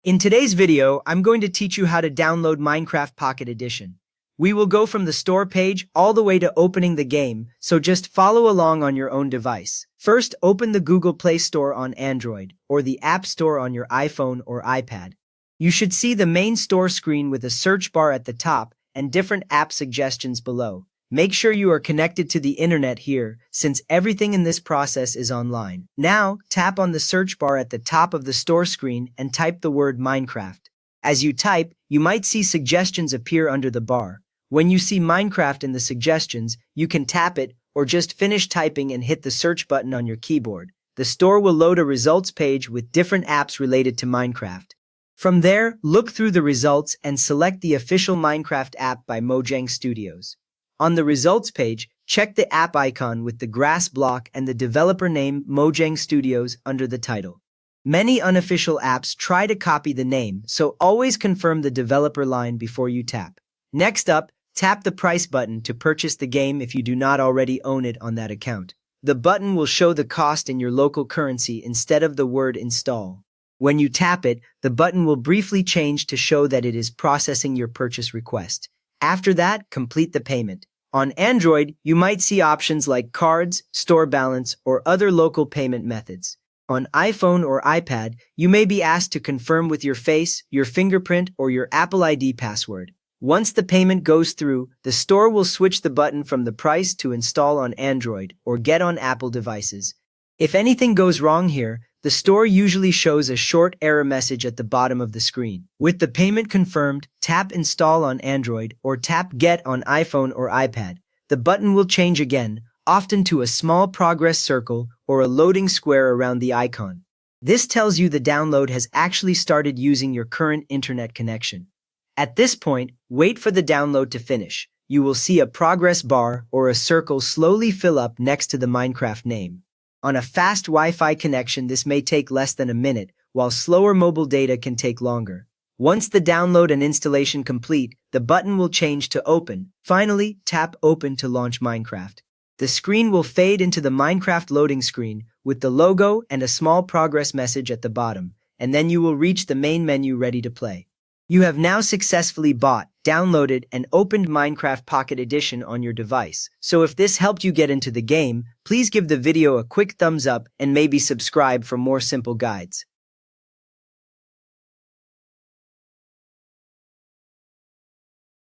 In today's video, I'm going to teach you how to download Minecraft Pocket Edition. We will go from the store page all the way to opening the game, so just follow along on your own device. First, open the Google Play Store on Android, or the App Store on your iPhone or iPad. You should see the main store screen with a search bar at the top and different app suggestions below. Make sure you are connected to the internet here, since everything in this process is online. Now, tap on the search bar at the top of the store screen and type the word Minecraft. As you type, you might see suggestions appear under the bar. When you see Minecraft in the suggestions, you can tap it or just finish typing and hit the search button on your keyboard. The store will load a results page with different apps related to Minecraft. From there, look through the results and select the official Minecraft app by Mojang Studios. On the results page, check the app icon with the grass block and the developer name Mojang Studios under the title. Many unofficial apps try to copy the name, so always confirm the developer line before you tap. Next up, tap the price button to purchase the game if you do not already own it on that account. The button will show the cost in your local currency instead of the word install. When you tap it, the button will briefly change to show that it is processing your purchase request. After that, complete the payment. On Android, you might see options like cards, store balance, or other local payment methods. On iPhone or iPad, you may be asked to confirm with your face, your fingerprint, or your Apple ID password. Once the payment goes through, the store will switch the button from the price to install on Android or get on Apple devices. If anything goes wrong here, the store usually shows a short error message at the bottom of the screen. With the payment confirmed, tap Install on Android or tap Get on iPhone or iPad. The button will change again, often to a small progress circle or a loading square around the icon. This tells you the download has actually started using your current internet connection. At this point, wait for the download to finish. You will see a progress bar or a circle slowly fill up next to the Minecraft name. On a fast Wi-Fi connection, this may take less than a minute, while slower mobile data can take longer. Once the download and installation complete, the button will change to Open. Finally, tap Open to launch Minecraft. The screen will fade into the Minecraft loading screen with the logo and a small progress message at the bottom, and then you will reach the main menu ready to play. You have now successfully bought, downloaded, and opened Minecraft Pocket Edition on your device. So if this helped you get into the game, please give the video a quick thumbs up and maybe subscribe for more simple guides.